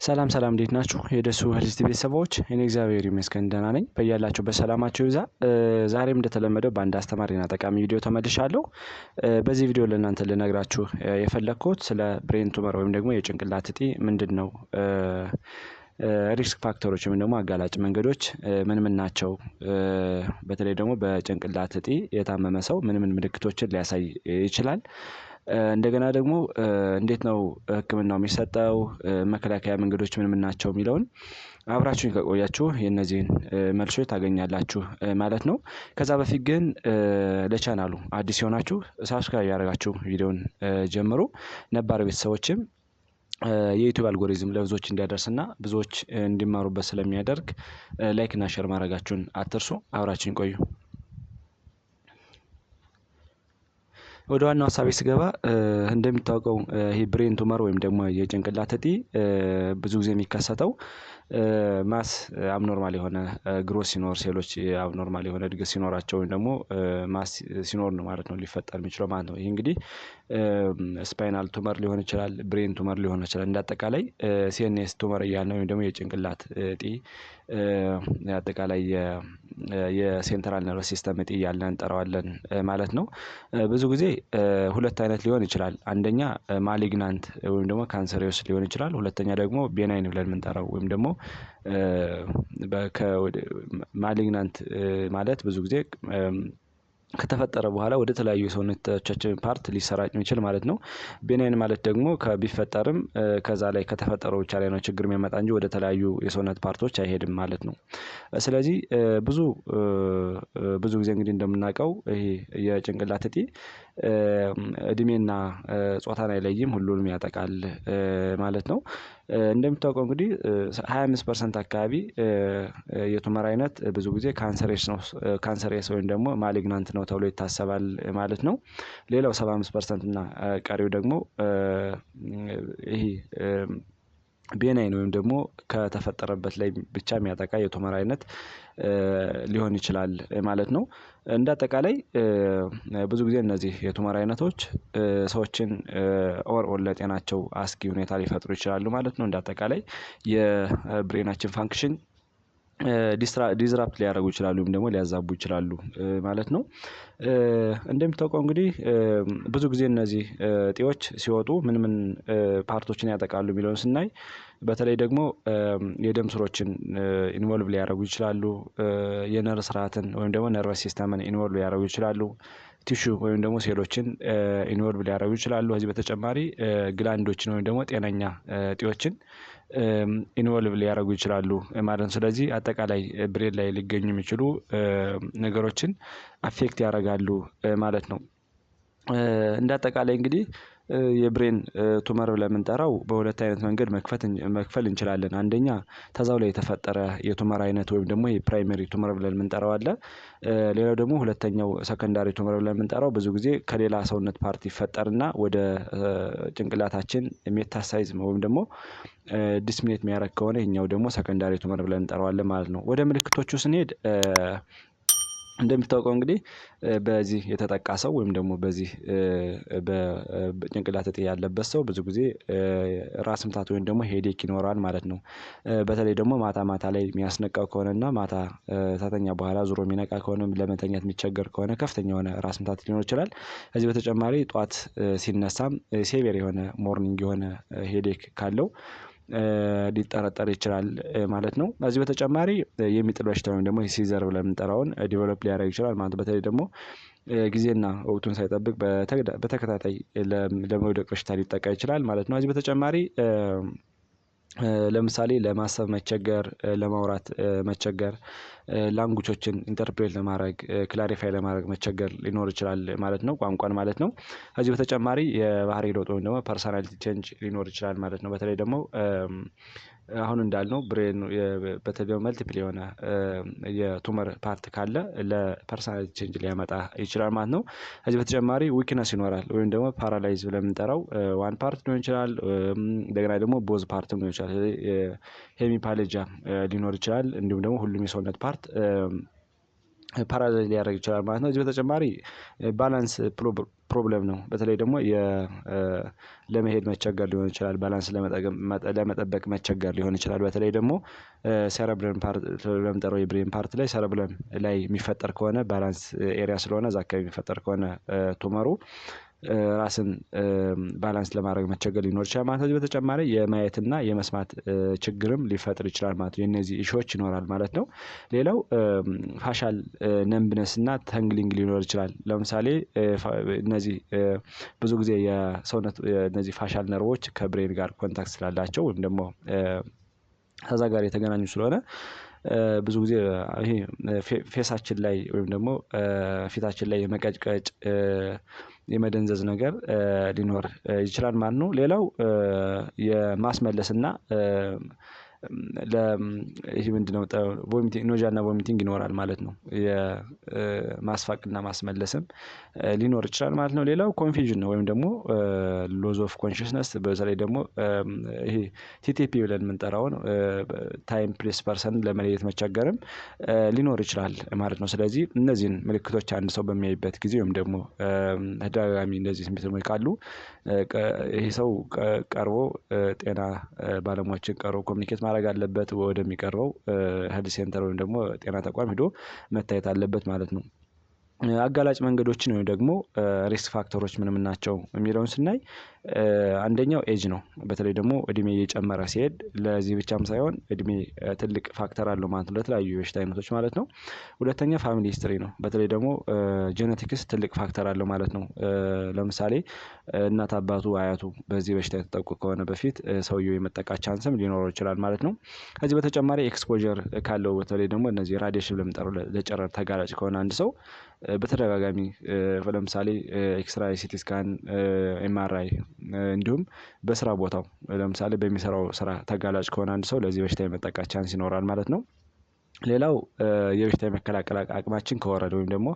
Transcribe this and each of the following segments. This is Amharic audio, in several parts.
ሰላም ሰላም እንዴት ናችሁ? የደሱ ሄልዝ ቤተሰቦች እኔ እግዚአብሔር ይመስገን ደህና ነኝ። በያላችሁበት ሰላማችሁ ይብዛ። ዛሬም እንደተለመደው በአንድ አስተማሪና ጠቃሚ ቪዲዮ ተመልሻለሁ። በዚህ ቪዲዮ ለእናንተ ልነግራችሁ የፈለግኩት ስለ ብሬን ቱመር ወይም ደግሞ የጭንቅላት እጢ ምንድነው? ሪስክ ፋክተሮች ወይም ደግሞ አጋላጭ መንገዶች ምን ምን ናቸው? በተለይ ደግሞ በጭንቅላት እጢ የታመመ ሰው ምን ምን ምልክቶችን ሊያሳይ ይችላል? እንደገና ደግሞ እንዴት ነው ህክምናው የሚሰጠው? መከላከያ መንገዶች ምን ምን ናቸው የሚለውን አብራችሁኝ ከቆያችሁ የእነዚህን መልሶች ታገኛላችሁ ማለት ነው። ከዛ በፊት ግን ለቻናሉ አዲስ የሆናችሁ ሳብስክራይብ ያደረጋችሁ ቪዲዮን ጀምሩ። ነባር ቤተሰቦችም የዩቲዩብ አልጎሪዝም ለብዙዎች እንዲያደርስና ብዙዎች እንዲማሩበት ስለሚያደርግ ላይክ እና ሼር ማድረጋችሁን አትርሱ። አብራችሁኝ ቆዩ። ወደ ዋናው ሀሳቤ ስገባ እንደሚታወቀው ይሄ ብሬን ቱመር ወይም ደግሞ የጭንቅላት እጢ ብዙ ጊዜ የሚከሰተው ማስ አብኖርማል የሆነ ግሮስ ሲኖር ሴሎች አብኖርማል የሆነ እድገት ሲኖራቸው ወይም ደግሞ ማስ ሲኖር ነው ማለት ነው ሊፈጠር የሚችለው ማለት ነው። ይሄ እንግዲህ ስፓይናል ቱመር ሊሆን ይችላል፣ ብሬን ቱመር ሊሆን ይችላል። እንደ አጠቃላይ ሲኤንኤስ ቱመር እያልን ወይም ደግሞ የጭንቅላት እጢ አጠቃላይ የሴንትራል ነርቭ ሲስተም እጢ እያልን እንጠራዋለን ማለት ነው። ብዙ ጊዜ ሁለት አይነት ሊሆን ይችላል። አንደኛ ማሊግናንት ወይም ደግሞ ካንሰሪዮስ ሊሆን ይችላል። ሁለተኛ ደግሞ ቤናይን ብለን የምንጠራው ወይም ደግሞ ማሊግናንት ማለት ብዙ ጊዜ ከተፈጠረ በኋላ ወደ ተለያዩ የሰውነታችን ፓርት ሊሰራጭ የሚችል ማለት ነው። ቤናይን ማለት ደግሞ ቢፈጠርም ከዛ ላይ ከተፈጠረው ብቻ ላይ ነው ችግር የሚያመጣ እንጂ ወደ ተለያዩ የሰውነት ፓርቶች አይሄድም ማለት ነው። ስለዚህ ብዙ ጊዜ እንግዲህ እንደምናውቀው ይሄ የጭንቅላት እጢ እድሜና ጾታን አይለይም፣ ሁሉንም ያጠቃል ማለት ነው። እንደሚታወቀው እንግዲህ 25% አካባቢ የቱመር አይነት ብዙ ጊዜ ካንሰሬስ ወይም ደግሞ ማሊግናንት ነው ተብሎ ይታሰባል ማለት ነው። ሌላው 75% እና ቀሪው ደግሞ ይሄ ቤናይን ወይም ደግሞ ከተፈጠረበት ላይ ብቻ የሚያጠቃ የቱመር አይነት ሊሆን ይችላል ማለት ነው። እንደ አጠቃላይ ብዙ ጊዜ እነዚህ የቱመር አይነቶች ሰዎችን ኦቨርኦል ለጤናቸው አስጊ ሁኔታ ሊፈጥሩ ይችላሉ ማለት ነው። እንደ አጠቃላይ የብሬናችን ፋንክሽን ዲስራፕት ሊያደርጉ ይችላሉ ወይም ደግሞ ሊያዛቡ ይችላሉ ማለት ነው። እንደሚታወቀው እንግዲህ ብዙ ጊዜ እነዚህ እጢዎች ሲወጡ ምን ምን ፓርቶችን ያጠቃሉ የሚለውን ስናይ በተለይ ደግሞ የደም ስሮችን ኢንቮልቭ ሊያደርጉ ይችላሉ። የነርቭ ስርዓትን ወይም ደግሞ ነርቨስ ሲስተምን ኢንቮልቭ ሊያደርጉ ይችላሉ። ቲሹ ወይም ደግሞ ሴሎችን ኢንቮልቭ ሊያደርጉ ይችላሉ። ከዚህ በተጨማሪ ግላንዶችን ወይም ደግሞ ጤነኛ እጢዎችን ኢንቮልቭ ሊያደርጉ ይችላሉ ማለት ነው። ስለዚህ አጠቃላይ ብሬን ላይ ሊገኙ የሚችሉ ነገሮችን አፌክት ያደርጋሉ ማለት ነው። እንደ አጠቃላይ እንግዲህ የብሬን ቱመር ብለን የምንጠራው በሁለት አይነት መንገድ መክፈል እንችላለን። አንደኛ ተዛው ላይ የተፈጠረ የቱመር አይነት ወይም ደግሞ የፕራይመሪ ቱመር ብለን የምንጠራው አለ። ሌላው ደግሞ ሁለተኛው ሰከንዳሪ ቱመር ብለን የምንጠራው ብዙ ጊዜ ከሌላ ሰውነት ፓርት ይፈጠርና ወደ ጭንቅላታችን ሜታሳይዝ ወይም ደግሞ ዲስሚኔት የሚያደርግ ከሆነ ይሄኛው ደግሞ ሰከንዳሪ ቱመር ብለን እንጠራዋለን ማለት ነው። ወደ ምልክቶቹ ስንሄድ እንደሚታወቀው እንግዲህ በዚህ የተጠቃ ሰው ወይም ደግሞ በዚህ በጭንቅላት እጢ ያለበት ሰው ብዙ ጊዜ ራስ ምታት ወይም ደግሞ ሄዴክ ይኖራል ማለት ነው። በተለይ ደግሞ ማታ ማታ ላይ የሚያስነቃው ከሆነና ማታ ከተኛ በኋላ ዙሮ የሚነቃ ከሆነ ለመተኛት የሚቸገር ከሆነ ከፍተኛ የሆነ ራስ ምታት ሊኖር ይችላል። ከዚህ በተጨማሪ ጠዋት ሲነሳም ሴቬር የሆነ ሞርኒንግ የሆነ ሄዴክ ካለው ሊጠረጠር ይችላል ማለት ነው። ከዚህ በተጨማሪ የሚጥል በሽታ ወይም ደግሞ ሲዘር ብለን የምንጠራውን ዲቨሎፕ ሊያደርግ ይችላል ማለት በተለይ ደግሞ ጊዜና ወቅቱን ሳይጠብቅ በተከታታይ ለመውደቅ በሽታ ሊጠቃ ይችላል ማለት ነው። ከዚህ በተጨማሪ ለምሳሌ ለማሰብ መቸገር፣ ለማውራት መቸገር፣ ላንጉጆችን ኢንተርፕሬት ለማድረግ ክላሪፋይ ለማድረግ መቸገር ሊኖር ይችላል ማለት ነው፣ ቋንቋን ማለት ነው። ከዚህ በተጨማሪ የባህሪ ለውጥ ወይም ደግሞ ፐርሰናሊቲ ቼንጅ ሊኖር ይችላል ማለት ነው። በተለይ ደግሞ አሁን እንዳልነው ብሬን በተለይ መልቲፕል የሆነ የቱመር ፓርት ካለ ለፐርሰናሊቲ ቼንጅ ሊያመጣ ይችላል ማለት ነው። ከዚህ በተጨማሪ ዊክነስ ይኖራል ወይም ደግሞ ፓራላይዝ ብለን የምንጠራው ዋን ፓርት ሊሆን ይችላል፣ እንደገና ደግሞ ቦዝ ፓርትም ሊሆን ይችላል። ሄሚፓሌጃ ሊኖር ይችላል። እንዲሁም ደግሞ ሁሉም የሰውነት ፓርት ፓራላይዝ ሊያደርግ ይችላል ማለት ነው። እዚህ በተጨማሪ ባላንስ ፕሮብለም ነው። በተለይ ደግሞ ለመሄድ መቸገር ሊሆን ይችላል። ባላንስ ለመጠበቅ መቸገር ሊሆን ይችላል። በተለይ ደግሞ ሴረብረም ፓርት ለምጠረው የብሬን ፓርት ላይ ሴረብረም ላይ የሚፈጠር ከሆነ ባላንስ ኤሪያ ስለሆነ እዛ አካባቢ የሚፈጠር ከሆነ ቱመሩ ራስን ባላንስ ለማድረግ መቸገር ሊኖር ይችላል ማለት ነው። ከዚህ በተጨማሪ የማየትና የመስማት ችግርም ሊፈጥር ይችላል ማለት ነው። የነዚህ ኢሹዎች ይኖራል ማለት ነው። ሌላው ፋሻል ነምብነስ እና ተንግሊንግ ሊኖር ይችላል። ለምሳሌ እነዚህ ብዙ ጊዜ የሰውነት እነዚህ ፋሻል ነርቮች ከብሬን ጋር ኮንታክት ስላላቸው ወይም ደግሞ ከዛ ጋር የተገናኙ ስለሆነ ብዙ ጊዜ ይሄ ፌሳችን ላይ ወይም ደግሞ ፊታችን ላይ የመቀጭቀጭ የመደንዘዝ ነገር ሊኖር ይችላል ማለት ነው። ሌላው የማስመለስና ይሄ ምንድነው ቮሚቲንግ ኖዣ እና ቮሚቲንግ ይኖራል ማለት ነው። የማስፋቅና ማስመለስም ሊኖር ይችላል ማለት ነው። ሌላው ኮንፊውዥን ነው ወይም ደግሞ ሎዝ ኦፍ ኮንሽስነስ በተለይ ደግሞ ይሄ ቲቲፒ ብለን የምንጠራውን ታይም ፕሌስ ፐርሰን ለመለየት መቸገርም ሊኖር ይችላል ማለት ነው። ስለዚህ እነዚህን ምልክቶች አንድ ሰው በሚያይበት ጊዜ ወይም ደግሞ ተደጋጋሚ እንደዚህ ሲምፕተሞች ካሉ ይሄ ሰው ቀርቦ ጤና ባለሙያዎችን ቀርቦ ኮሚኒኬት ማድረግ አለበት። ወደሚቀርበው ሄልዝ ሴንተር ወይም ደግሞ ጤና ተቋም ሄዶ መታየት አለበት ማለት ነው። አጋላጭ መንገዶችን ወይም ደግሞ ሪስክ ፋክተሮች ምን ምን ናቸው የሚለውን ስናይ አንደኛው ኤጅ ነው። በተለይ ደግሞ እድሜ እየጨመረ ሲሄድ ለዚህ ብቻም ሳይሆን እድሜ ትልቅ ፋክተር አለው ማለት ነው ለተለያዩ የበሽታ አይነቶች ማለት ነው። ሁለተኛ ፋሚሊ ሂስትሪ ነው። በተለይ ደግሞ ጄኔቲክስ ትልቅ ፋክተር አለው ማለት ነው። ለምሳሌ እናት አባቱ አያቱ በዚህ በሽታ የተጠቁ ከሆነ በፊት ሰውየው የመጠቃት ቻንስም ሊኖረው ይችላል ማለት ነው። ከዚህ በተጨማሪ ኤክስፖዠር ካለው በተለይ ደግሞ እነዚህ ራዲዬሽን ለምንጠራው ለጨረር ተጋላጭ ከሆነ አንድ ሰው በተደጋጋሚ ለምሳሌ ኤክስራይ ሲቲ ስካን ኤምአርአይ እንዲሁም በስራ ቦታው ለምሳሌ በሚሰራው ስራ ተጋላጭ ከሆነ አንድ ሰው ለዚህ በሽታ የመጠቃት ቻንስ ይኖራል ማለት ነው። ሌላው የበሽታ የመከላከል አቅማችን ከወረደ ወይም ደግሞ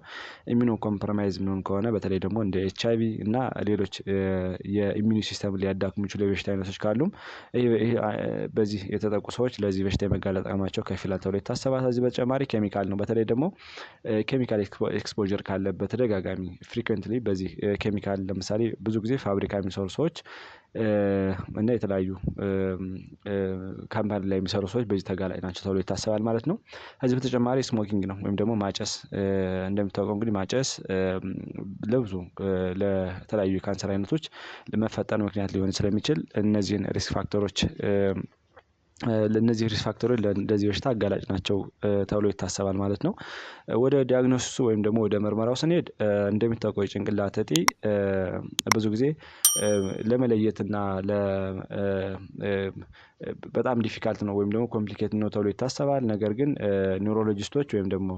ኢሚኖ ኮምፕሮማይዝ ምንሆን ከሆነ በተለይ ደግሞ እንደ ኤችአይቪ እና ሌሎች የኢሚኒ ሲስተም ሊያዳክሙ የሚችሉ የበሽታ አይነቶች ካሉም በዚህ የተጠቁ ሰዎች ለዚህ በሽታ የመጋለጥ አቅማቸው ከፍ ይላል ተብሎ ይታሰባል። ከዚህ በተጨማሪ ኬሚካል ነው። በተለይ ደግሞ ኬሚካል ኤክስፖዠር ካለ በተደጋጋሚ ፍሪኩዌንትሊ በዚህ ኬሚካል ለምሳሌ ብዙ ጊዜ ፋብሪካ የሚሰሩ ሰዎች እና የተለያዩ ካምፓኒ ላይ የሚሰሩ ሰዎች በዚህ ተጋላጭ ናቸው ተብሎ ይታሰባል ማለት ነው። ከዚህ በተጨማሪ ስሞኪንግ ነው ወይም ደግሞ ማጨስ እንደሚታወቀው እንግዲህ ማጨስ ለብዙ ለተለያዩ የካንሰር አይነቶች ለመፈጠር ምክንያት ሊሆን ስለሚችል እነዚህን ሪስክ ፋክተሮች ለእነዚህ ሪስክ ፋክተሮች ለዚህ በሽታ አጋላጭ ናቸው ተብሎ ይታሰባል ማለት ነው። ወደ ዲያግኖሲሱ ወይም ደግሞ ወደ ምርመራው ስንሄድ እንደሚታወቀው የጭንቅላት እጢ ብዙ ጊዜ ለመለየት እና በጣም ዲፊካልት ነው ወይም ደግሞ ኮምፕሊኬትድ ነው ተብሎ ይታሰባል። ነገር ግን ኒውሮሎጂስቶች ወይም ደግሞ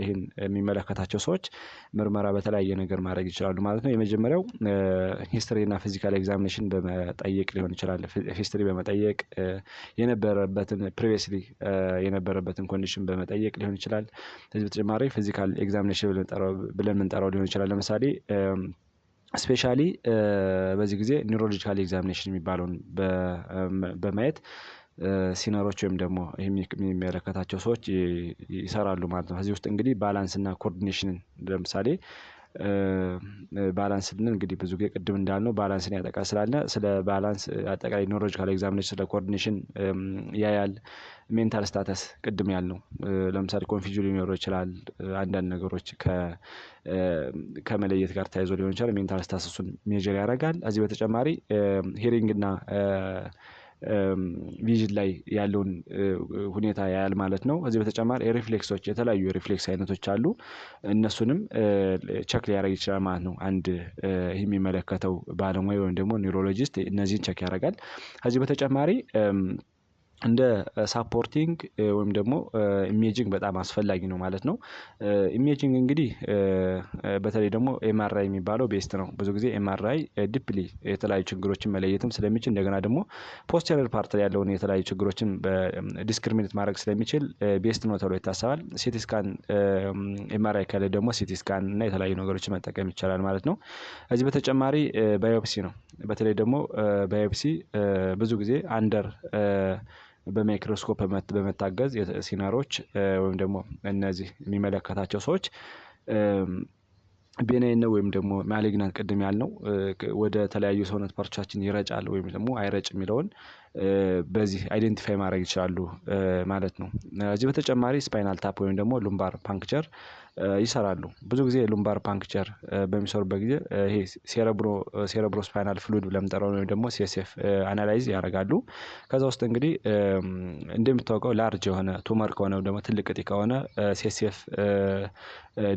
ይሄን የሚመለከታቸው ሰዎች ምርመራ በተለያየ ነገር ማድረግ ይችላሉ ማለት ነው። የመጀመሪያው ሂስትሪ እና ፊዚካል ኤግዛሚኔሽን በመጠየቅ ሊሆን ይችላል። ሂስትሪ በመጠየቅ የነበረበትን ፕሪቪየስሊ የነበረበትን ኮንዲሽን በመጠየቅ ሊሆን ይችላል። ከዚህ በተጨማሪ ፊዚካል ኤግዛሚኔሽን ብለን የምንጠራው ሊሆን ይችላል። ለምሳሌ ስፔሻሊ በዚህ ጊዜ ኒውሮሎጂካል ኤግዛሚኔሽን የሚባለውን በማየት ሲነሮች ወይም ደግሞ የሚመለከታቸው ሰዎች ይሰራሉ ማለት ነው። ከዚህ ውስጥ እንግዲህ ባላንስ እና ኮኦርዲኔሽንን ለምሳሌ ባላንስ ስንል እንግዲህ ብዙ ጊዜ ቅድም እንዳልነው ባላንስን ያጠቃል ስላልነ ስለ ባላንስ አጠቃላይ ኒውሮሎጂካል ኤግዛሚኔሽን ስለ ኮኦርዲኔሽን ያያል። ሜንታል ስታተስ ቅድም ያልነው ለምሳሌ ኮንፊውዥን ሊኖረው ይችላል። አንዳንድ ነገሮች ከመለየት ጋር ተያይዞ ሊሆን ይችላል። ሜንታል ስታተሱን ሜዠር ያደርጋል። ከዚህ በተጨማሪ ሂሪንግ እና ቪዥን ላይ ያለውን ሁኔታ ያያል ማለት ነው። ከዚህ በተጨማሪ ሪፍሌክሶች የተለያዩ የሪፍሌክስ አይነቶች አሉ። እነሱንም ቸክ ሊያደርግ ይችላል ማለት ነው። አንድ ይሄ የሚመለከተው ባለሙያ ወይም ደግሞ ኒውሮሎጂስት እነዚህን ቸክ ያደርጋል። ከዚህ በተጨማሪ እንደ ሳፖርቲንግ ወይም ደግሞ ኢሜጂንግ በጣም አስፈላጊ ነው ማለት ነው። ኢሜጂንግ እንግዲህ በተለይ ደግሞ ኤምአርአይ የሚባለው ቤስት ነው። ብዙ ጊዜ ኤምአርአይ ዲፕሊ የተለያዩ ችግሮችን መለየትም ስለሚችል እንደገና ደግሞ ፖስቴሪየር ፓርት ላይ ያለውን የተለያዩ ችግሮችን ዲስክሪሚኔት ማድረግ ስለሚችል ቤስት ነው ተብሎ ይታሰባል። ሲቲ ስካን ኤምአርአይ ካለ ደግሞ ሲቲ ስካን እና የተለያዩ ነገሮችን መጠቀም ይቻላል ማለት ነው። ከዚህ በተጨማሪ ባዮፕሲ ነው። በተለይ ደግሞ ባዮፕሲ ብዙ ጊዜ አንደር በማይክሮስኮፕ በመታገዝ ሲነሮች ወይም ደግሞ እነዚህ የሚመለከታቸው ሰዎች ቤናይን ነው ወይም ደግሞ ማሊግናንት ቅድም ያልነው ወደ ተለያዩ ሰውነት ፓርቶቻችን ይረጫል ወይም ደግሞ አይረጭ የሚለውን በዚህ አይዴንቲፋይ ማድረግ ይችላሉ ማለት ነው። እዚህ በተጨማሪ ስፓይናል ታፕ ወይም ደግሞ ሉምባር ፓንክቸር ይሰራሉ። ብዙ ጊዜ ሉምባር ፓንክቸር በሚሰሩበት ጊዜ ይሄ ሴረብሮ ስፓይናል ፍሉድ ብለን የምንጠራው ወይም ደግሞ ሲኤስኤፍ አናላይዝ ያደርጋሉ። ከዛ ውስጥ እንግዲህ እንደሚታወቀው ላርጅ የሆነ ቱመር ከሆነ ደግሞ ትልቅ እጢ ከሆነ ሲኤስኤፍ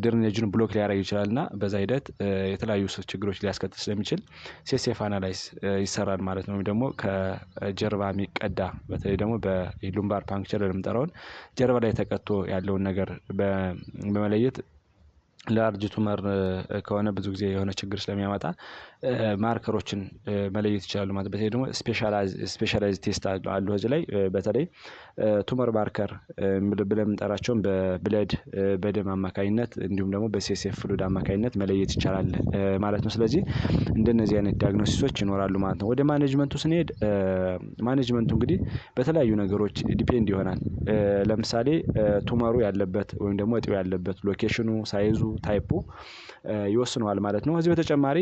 ድሬኔጁን ብሎክ ሊያደርግ ይችላል እና በዛ ሂደት የተለያዩ ችግሮች ሊያስከትል ስለሚችል ሲኤስኤፍ አናላይዝ ይሰራል ማለት ነው። ወይም ደግሞ ከጀርባ የሚቀዳ በተለይ ደግሞ በሉምባር ፓንክቸር የምንጠራውን ጀርባ ላይ ተቀጥቶ ያለውን ነገር በመለየት ላርጅ ቱመር ከሆነ ብዙ ጊዜ የሆነ ችግር ስለሚያመጣ ማርከሮችን መለየት ይችላሉ ማለት። በተለይ ደግሞ ስፔሻላይዝ ቴስት አሉ እዚህ ላይ በተለይ ቱመር ማርከር ብለን የምንጠራቸውን በብለድ በደም አማካኝነት እንዲሁም ደግሞ በሲኤስኤፍ ፍሉድ አማካኝነት መለየት ይቻላል ማለት ነው። ስለዚህ እንደነዚህ አይነት ዲያግኖሲሶች ይኖራሉ ማለት ነው። ወደ ማኔጅመንቱ ስንሄድ ማኔጅመንቱ እንግዲህ በተለያዩ ነገሮች ዲፔንድ ይሆናል። ለምሳሌ ቱመሩ ያለበት ወይም ደግሞ እጢው ያለበት ሎኬሽኑ፣ ሳይዙ፣ ታይፑ ይወስነዋል ማለት ነው። ከዚህ በተጨማሪ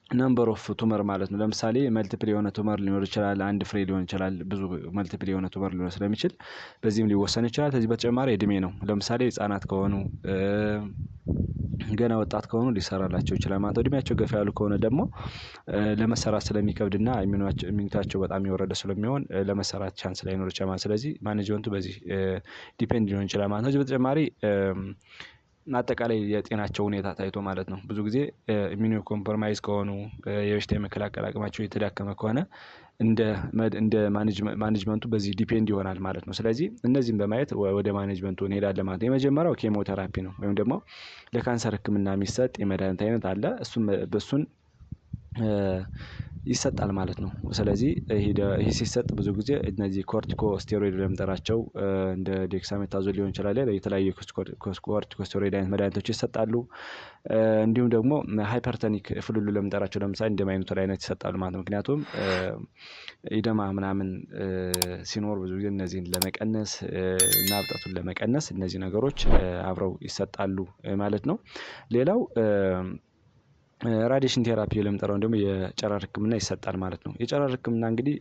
ነምበር ኦፍ ቱመር ማለት ነው። ለምሳሌ መልቲፕል የሆነ ቱመር ሊኖር ይችላል፣ አንድ ፍሬ ሊሆን ይችላል፣ ብዙ መልቲፕል የሆነ ቱመር ሊኖር ስለሚችል በዚህም ሊወሰን ይችላል። ከዚህ በተጨማሪ እድሜ ነው። ለምሳሌ ህጻናት ከሆኑ ገና ወጣት ከሆኑ ሊሰራላቸው ይችላል ማለት ነው። እድሜያቸው ገፋ ያሉ ከሆነ ደግሞ ለመሰራት ስለሚከብድና ኢሚኒቲያቸው በጣም የወረደ ስለሚሆን ለመሰራት ቻንስ ላይኖር ይችላል ማለት። ስለዚህ ማኔጅመንቱ በዚህ ዲፔንድ ሊሆን ይችላል ማለት ነው። ከዚህ በተጨማሪ አጠቃላይ የጤናቸው ሁኔታ ታይቶ ማለት ነው። ብዙ ጊዜ ኢሚኒዮ ኮምፕሮማይዝ ከሆኑ የበሽታ የመከላከል አቅማቸው የተዳከመ ከሆነ እንደ ማኔጅመንቱ በዚህ ዲፔንድ ይሆናል ማለት ነው። ስለዚህ እነዚህን በማየት ወደ ማኔጅመንቱ እንሄዳለን ማለት ነው። የመጀመሪያው ኬሞቴራፒ ነው ወይም ደግሞ ለካንሰር ህክምና የሚሰጥ የመድኃኒት አይነት አለ። በሱን ይሰጣል ማለት ነው። ስለዚህ ይሄ ሲሰጥ ብዙ ጊዜ እነዚህ ኮርቲኮ ስቴሮይድ ለምጠራቸው እንደ ዴክሳሜታዞን ሊሆን ይችላል የተለያዩ ኮርቲኮ ስቴሮይድ አይነት መድኃኒቶች ይሰጣሉ። እንዲሁም ደግሞ ሃይፐርተኒክ ፍሉሉ ለምጠራቸው ለምሳሌ እንደ ማይኖቶል አይነት ይሰጣሉ ማለት ነው። ምክንያቱም ኢደማ ምናምን ሲኖር ብዙ ጊዜ እነዚህን ለመቀነስ እና እብጠቱን ለመቀነስ እነዚህ ነገሮች አብረው ይሰጣሉ ማለት ነው። ሌላው ራዲሽን ቴራፒ ለምጠራው ደግሞ የጨረር ህክምና ይሰጣል ማለት ነው። የጨረር ህክምና እንግዲህ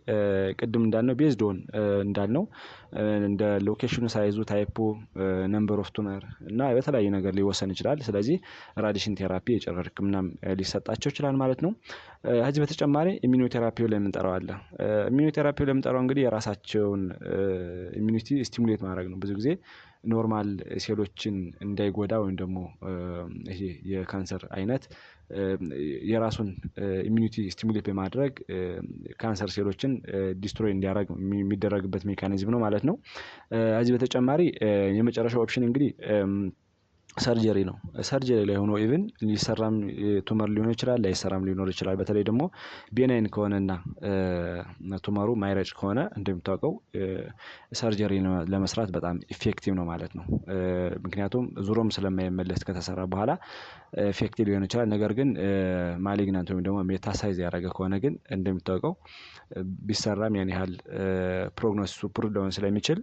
ቅድም እንዳልነው ቤዝድ ኦን እንዳልነው እንደ ሎኬሽኑ፣ ሳይዙ፣ ታይፑ፣ ነምበር ኦፍ ቱመር እና በተለያየ ነገር ሊወሰን ይችላል። ስለዚህ ራዲሽን ቴራፒ የጨረር ህክምናም ሊሰጣቸው ይችላል ማለት ነው። ከዚህ በተጨማሪ ኢሚኒዮቴራፒ ብለን የምንጠራው አለ። ኢሚኒዮቴራፒ ብለን የምንጠራው እንግዲህ የራሳቸውን ኢሚኒቲ ስቲሙሌት ማድረግ ነው። ብዙ ጊዜ ኖርማል ሴሎችን እንዳይጎዳ ወይም ደግሞ ይሄ የካንሰር አይነት የራሱን ኢሚኒቲ ስቲሙሌት በማድረግ ካንሰር ሴሎችን ዲስትሮይ እንዲያደርግ የሚደረግበት ሜካኒዝም ነው ማለት ነው። ከዚህ በተጨማሪ የመጨረሻው ኦፕሽን እንግዲህ ሰርጀሪ ነው። ሰርጀሪ ላይ ሆኖ ኢቭን ሊሰራም ቱመር ሊሆን ይችላል፣ ላይሰራም ሊኖር ይችላል። በተለይ ደግሞ ቤናይን ከሆነና ቱመሩ ማይረጭ ከሆነ እንደሚታወቀው ሰርጀሪ ለመስራት በጣም ኢፌክቲቭ ነው ማለት ነው። ምክንያቱም ዙሮም ስለማይመለስ ከተሰራ በኋላ ኢፌክቲቭ ሊሆን ይችላል። ነገር ግን ማሊግናንት ወይም ደግሞ ሜታሳይዝ ያደረገ ከሆነ ግን እንደሚታወቀው ቢሰራም ያን ያህል ፕሮግኖሲሱ ፑር ሊሆን ስለሚችል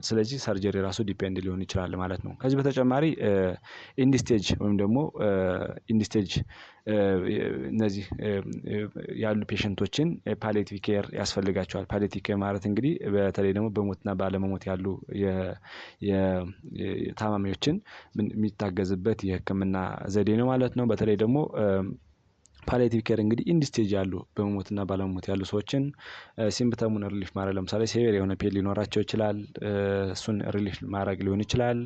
ስለዚህ ሰርጀሪ ራሱ ዲፔንድ ሊሆን ይችላል ማለት ነው። ከዚህ በተጨማሪ ኢንዲስቴጅ ወይም ደግሞ ኢንዲስቴጅ እነዚህ ያሉ ፔሸንቶችን ፓሊያቲቭ ኬር ያስፈልጋቸዋል። ፓሊያቲቭ ኬር ማለት እንግዲህ በተለይ ደግሞ በሞትና ባለመሞት ያሉ የታማሚዎችን የሚታገዝበት የህክምና ዘዴ ነው ማለት ነው። በተለይ ደግሞ ፓሊያቲቭ ኬር እንግዲህ ኢንድ ስቴጅ ያሉ በመሞትና ባለመሞት ያሉ ሰዎችን ሲምፕተሙን ሪሊፍ ማድረግ ለምሳሌ ሴቬር የሆነ ፔን ሊኖራቸው ይችላል። እሱን ሪሊፍ ማድረግ ሊሆን ይችላል።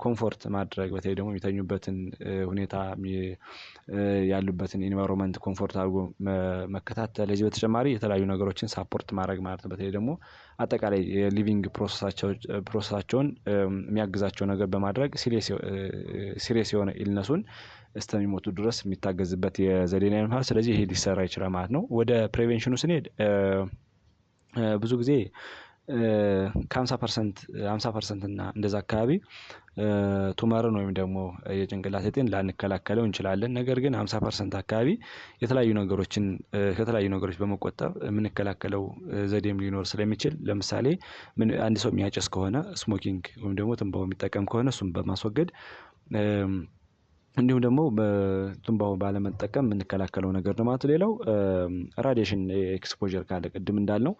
ኮምፎርት ማድረግ በተለይ ደግሞ የሚተኙበትን ሁኔታ ያሉበትን ኢንቫይሮንመንት ኮምፎርት አድርጎ መከታተል። ከዚህ በተጨማሪ የተለያዩ ነገሮችን ሳፖርት ማድረግ ማለት ነው። በተለይ ደግሞ አጠቃላይ የሊቪንግ ፕሮሰሳቸውን የሚያግዛቸው ነገር በማድረግ ሲሪየስ የሆነ ኢልነሱን እስከሚሞቱ ድረስ የሚታገዝበት የዘዴ ነው ማለት። ስለዚህ ይሄ ሊሰራ ይችላል ማለት ነው። ወደ ፕሪቬንሽኑ ስንሄድ ብዙ ጊዜ ከ50% 50% እና እንደዛ አካባቢ ቱመርን ወይም ደግሞ የጭንቅላት እጢን ላንከላከለው እንችላለን። ነገር ግን 50% አካባቢ የተለያዩ ነገሮችን ከተለያዩ ነገሮች በመቆጠብ የምንከላከለው ዘዴም ሊኖር ስለሚችል ለምሳሌ አንድ ሰው የሚያጨስ ከሆነ ስሞኪንግ ወይም ደግሞ ትንባሆ የሚጠቀም ከሆነ እሱን በማስወገድ እንዲሁም ደግሞ በትንባሆ ባለመጠቀም የምንከላከለው ነገር ነው ማለት ነው። ሌላው ራዲዬሽን ኤክስፖዠር ካለ ቅድም እንዳልነው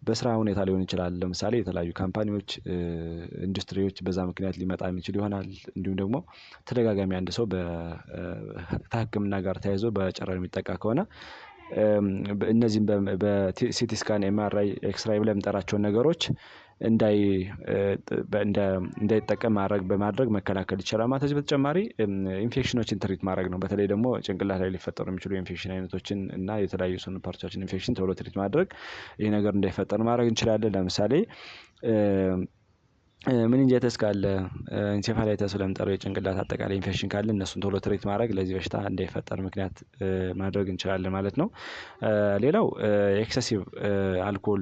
በስራ ሁኔታ ሊሆን ይችላል። ለምሳሌ የተለያዩ ካምፓኒዎች ኢንዱስትሪዎች በዛ ምክንያት ሊመጣ የሚችል ይሆናል። እንዲሁም ደግሞ ተደጋጋሚ አንድ ሰው ከሕክምና ጋር ተያይዞ በጨረር የሚጠቃ ከሆነ እነዚህም በሲቲ ስካን ኤምአርአይ ኤክስራይ ብለን የምንጠራቸውን ነገሮች እንዳይጠቀም በማድረግ መከላከል ይቻላል ማለት ነው። ከዚህ በተጨማሪ ኢንፌክሽኖችን ትሪት ማድረግ ነው። በተለይ ደግሞ ጭንቅላት ላይ ሊፈጠሩ የሚችሉ የኢንፌክሽን አይነቶችን እና የተለያዩ ሰውነት ፓርቶቻችን ኢንፌክሽን ቶሎ ትሪት ማድረግ ይሄ ነገር እንዳይፈጠር ማድረግ እንችላለን። ለምሳሌ ምንንጃይተስ ካለ ኢንሴፋላይተስ ብለን የምንጠራው የጭንቅላት አጠቃላይ ኢንፌክሽን ካለ እነሱን ቶሎ ትሪት ማድረግ ለዚህ በሽታ እንዳይፈጠር ምክንያት ማድረግ እንችላለን ማለት ነው። ሌላው ኤክሰሲቭ አልኮል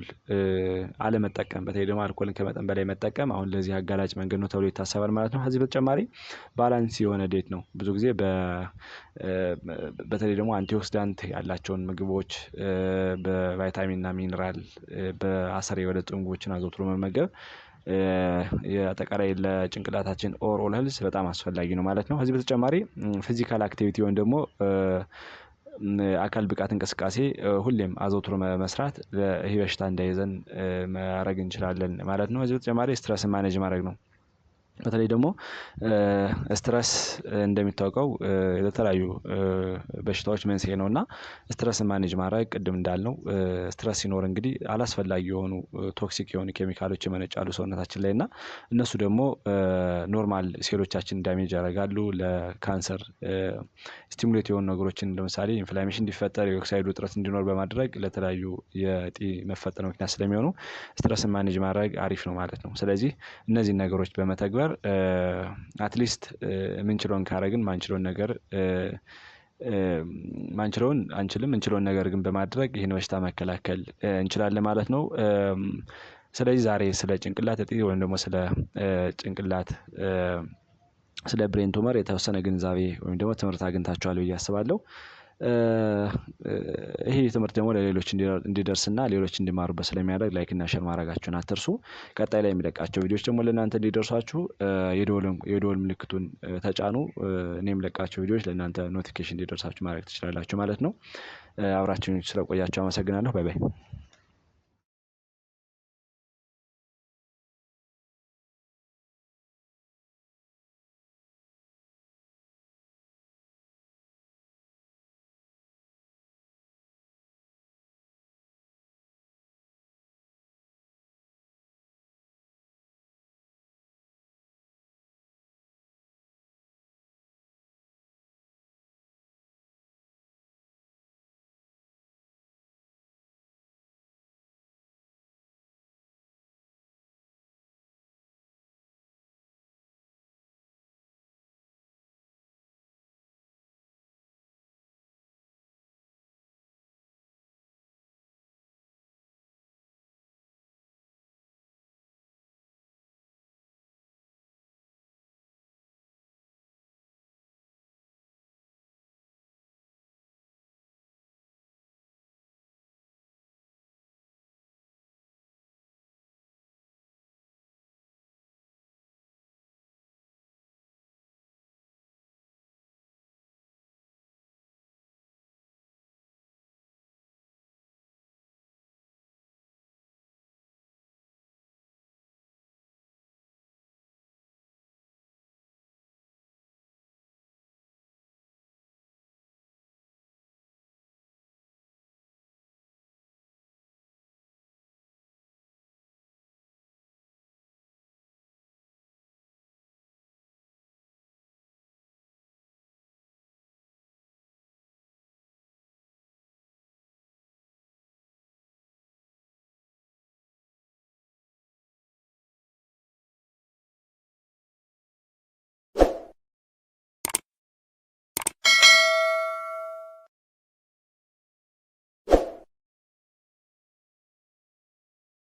አለመጠቀም በተለይ ደግሞ አልኮልን ከመጠን በላይ መጠቀም አሁን ለዚህ አጋላጭ መንገድ ነው ተብሎ ይታሰባል ማለት ነው። ከዚህ በተጨማሪ ባላንስ የሆነ ዲየት ነው። ብዙ ጊዜ በተለይ ደግሞ አንቲኦክሲዳንት ያላቸውን ምግቦች በቫይታሚን እና ሚኒራል በአሰር የበለፀጉ ምግቦችን አዘውትሮ መመገብ የአጠቃላይ ለጭንቅላታችን ኦቨርኦል ሄልዝ በጣም አስፈላጊ ነው ማለት ነው። ከዚህ በተጨማሪ ፊዚካል አክቲቪቲ ወይም ደግሞ አካል ብቃት እንቅስቃሴ ሁሌም አዘውትሮ መስራት ይሄ በሽታ እንዳይዘን ማድረግ እንችላለን ማለት ነው። ከዚህ በተጨማሪ ስትረስን ማኔጅ ማድረግ ነው። በተለይ ደግሞ ስትረስ እንደሚታወቀው ለተለያዩ በሽታዎች መንስኤ ነው እና ስትረስን ማኔጅ ማድረግ ቅድም እንዳልነው ስትረስ ሲኖር እንግዲህ አላስፈላጊ የሆኑ ቶክሲክ የሆኑ ኬሚካሎች ይመነጫሉ ሰውነታችን ላይ እና እነሱ ደግሞ ኖርማል ሴሎቻችን ዳሜጅ ያደርጋሉ። ለካንሰር ስቲሙሌት የሆኑ ነገሮችን ለምሳሌ ኢንፍላሜሽን እንዲፈጠር የኦክሳይድ ውጥረት እንዲኖር በማድረግ ለተለያዩ የእጢ መፈጠር ምክንያት ስለሚሆኑ ስትረስን ማኔጅ ማድረግ አሪፍ ነው ማለት ነው። ስለዚህ እነዚህን ነገሮች በመተግበር አትሊስት የምንችለውን ካደረግን ማንችለውን አንችልም የምንችለውን ነገር ግን በማድረግ ይህን በሽታ መከላከል እንችላለን ማለት ነው። ስለዚህ ዛሬ ስለ ጭንቅላት እጢ ወይም ደግሞ ስለ ጭንቅላት ስለ ብሬን ቱመር የተወሰነ ግንዛቤ ወይም ደግሞ ትምህርት አግኝታችኋል ብዬ አስባለሁ። ይሄ ትምህርት ደግሞ ለሌሎች እንዲደርስና ሌሎች እንዲማሩበት ስለሚያደርግ ላይክ እና ሼር ማድረጋችሁን አትርሱ። ቀጣይ ላይ የሚለቃቸው ቪዲዮዎች ደግሞ ለእናንተ እንዲደርሷችሁ የደወል ምልክቱን ተጫኑ። እኔ የምለቃቸው ቪዲዮዎች ለእናንተ ኖቲፊኬሽን እንዲደርሳችሁ ማድረግ ትችላላችሁ ማለት ነው። አብራችሁኝ ስለቆያችሁ አመሰግናለሁ። ባይ ባይ።